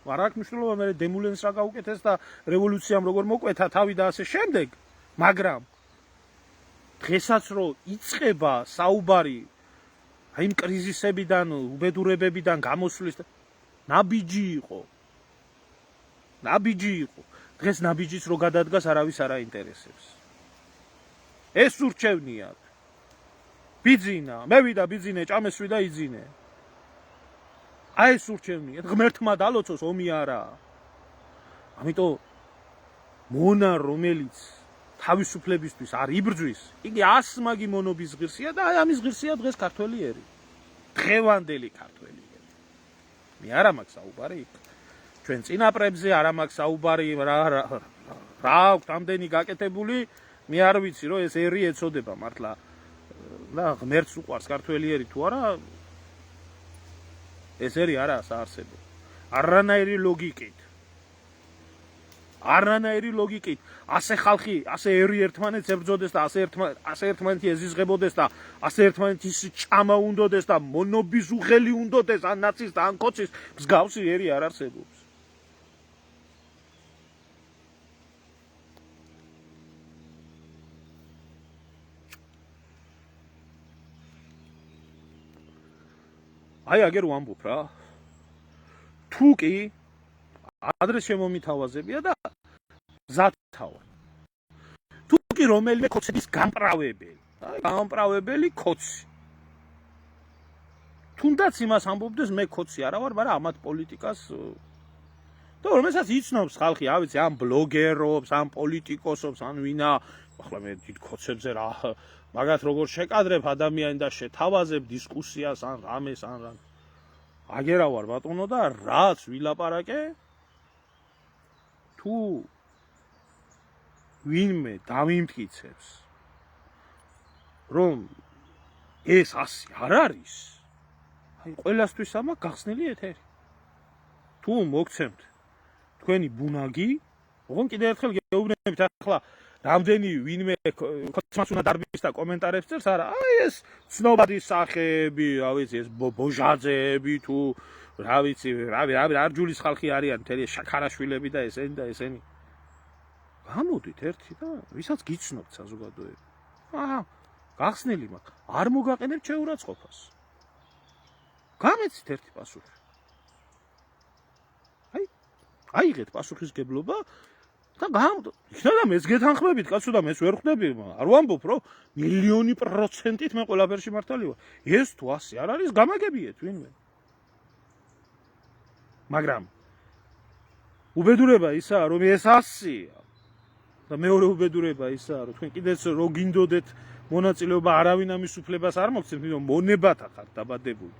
არ აქვს მნიშვნელობა მე დემულენს რა გაუკეთეს და რევოლუციამ როგორ მოკვეთა თავი და ასე შემდეგ, მაგრამ დღესაც რო იწყება საუბარი აი იმ კრიზისებიდან, უბედურებებიდან გამოსვლის, ნაბიჯი იყო. დღეს ნაბიჯის რო გადადგას არავის არ აინტერესებს. ეს ურჩევნიათ. ბიძინა, მე ვიდა ბიძინე, ჭამესვი და იძინე. აი ეს ურჩევნია, ღმერთმა დალოცოს ომი არა. ამიტომ მონა რომელიც თავისუფლებისთვის არ იბრძვის, იგი ასმაგი მონობის ღირსია და აი ამის ღირსია დღეს ქართველი ერი. დღევანდელი ქართველი ერი. მე არა მაქვს საუბარი ჩვენ წინაპრებზე, არა მაქვს საუბარი რა აქვს ამდენი გაკეთებული, მე არ ვიცი რომ ეს ერი ეწოდება მართლა და ღმერთს უყვარს ქართველი ერი თუ არა. ეს ერი არა საარსებო. არანაირი ლოგიკით. არანაირი ლოგიკით ასე ხალხი ასე ერი ერთმანეთს ებრძოდეს და ასე ერთმანეთი ეზიზღებოდეს და ასე ერთმანეთის ჭამა უნდოდეს და მონობის უხელი უნდოდეს ან ნაცის და ან კოცის მსგავსი ერი არ არსებობს. აი აგერ ვამბობ რა. თუ კი ადრე შემომითავაზებია და მზადთავარ. თუ კი რომელიმე კოცების გამპრავებელი კოცი. თუნდაც იმას ამბობდეს მე კოცი არა ვარ, მაგრამ ამათ პოლიტიკას და რომელსაც იცნობს ხალხი, რა ვიცი, ამ ბლოგერობს, ამ პოლიტიკოსობს, ან ვინა, ახლა მე დიდ კოცებზე რა, მაგათ როგორ შეკადრებ ადამიანი და შეთავაზებ დისკუსიას ან რამეს ან რა. აგერა ვარ ბატონო და რაც ვილაპარაკე თუ ვინმე დამიმტკიცებს რომ ეს ასე არ არის, აი ყველასთვის ამა გახსნილი ეთერი. თუ მოგცემთ თქვენი ბუნაგი, ოღონდ კიდევ ერთხელ გეუბნებით ახლა რამდენი ვინმე კოცმას უნდა დარბის და კომენტარებს წერს, არა, აი ეს ცნობადი სახეები, რა ვიცი, ეს ბოჟაძეები თუ რა ვიცი, რა ჯულის ხალხი არიან, მთელი შაქარაშვილები და ესენი და ესენი. გამოდით ერთი და ვისაც გიცნობთ საზოგადოება. აჰა, გახსნილი მაქვს, არ მოგაყენებთ შეურაცხყოფას. გამეცით ერთი პასუხი. აიღეთ პასუხისგებლობა და იქნება მეც გეთანხმებით, კაცო და მეც ვერ ხვდები, არ ვამბობ, რომ 1,000,000% მე ყველაფერში მართალი ვარ. ეს თუ ასე არ არის, გამაგებიეთ ვინმე. მაგრამ უბედურება ისაა, რომ ეს ასეა. და მეორე უბედურება ისაა, რომ თქვენ კიდეც რო გინდოდეთ მონაწილეობა არავინ ამის უფლებას არ მოგცემთ, იმიტომ მონებათ ახართ დაბადებული.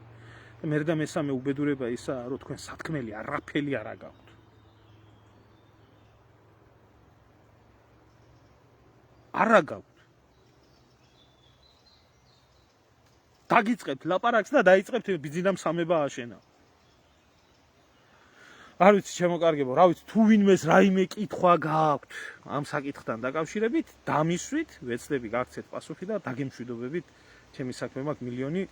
და მერე და მესამე უბედურება ისაა, რომ თქვენ სათქმელი არაფერი არ აგაქვთ. არ აგაქვთ. დაგიწყებთ ლაპარაკს და დაიწყებთ ბიძინამ სამება აშენა. არ ვიცი შემოკარგებო, რა ვიცი, თუ ვინმეს რაიმე კითხვა გააქვთ ამ საკითხთან დაკავშირებით, დამისვით, ვეცდები გაგცეთ პასუხი და დაგემშვიდობებით, ჩემი საქმე მაქვს მილიონი,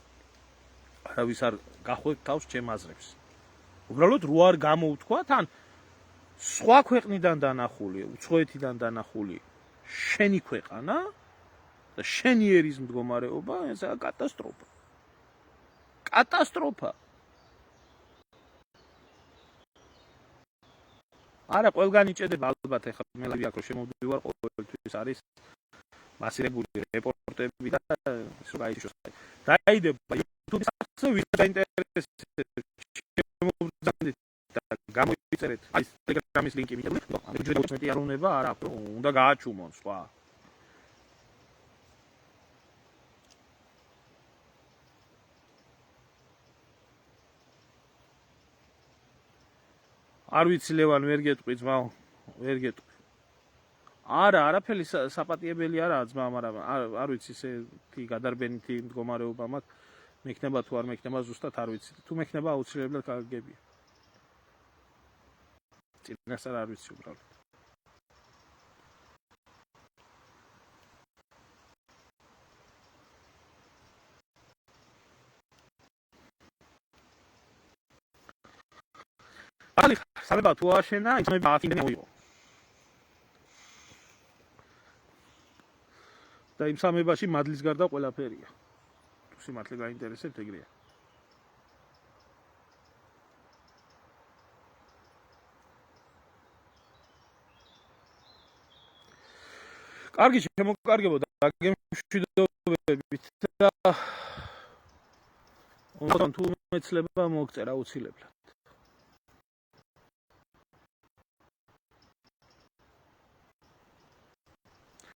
არავის არ გახვევთ თავს ჩემ აზრებს. უბრალოდ რო არ გამოვთქვათ, ან სხვა ქვეყნიდან დანახული, უცხოეთიდან დანახული შენი ქვეყანა და შენი ერის მდგომარეობა, ესაა კატასტროფა. კატასტროფა. არა, ყველგან იჭედება ალბათ, ახლა მე ლავი აქ რო შემოვდივარ, ყოველთვის არის მასირებული რეპორტები და ის რო გაიშვას. დაიდება YouTube-ის სახზე ვინ დაინტერესებს შემოვძანდით და გამოიწერეთ. აი Telegram-ის ლინკი მიდევთ. ამ ჯერ მეტი არ უნდა არა, უნდა გააჩუმონ სხვა. არ ვიცი ლევან ვერ გეტყვი ძმაო, ვერ გეტყვი. არა, არაფერი საპატიებელი არაა ძმა, მაგრამ არ ვიცი ესეთი გადარბენითი მდგომარეობა მაქვს. მექნება თუ არ მექნება ზუსტად არ ვიცი. თუ მექნება აუცილებლად გაგებია. წინასწარ არ ვიცი უბრალოდ. აი, სამება თუ აშენა, ისმება აფინე მოიღო. და იმ სამებაში მადლის გარდა ყველაფერია. თუ სიმართლე გაინტერესებთ, ეგრეა. კარგი, შემოკარგებო, დაგემშვიდობებით და თუ მეცლება მოგწერა აუცილებლად.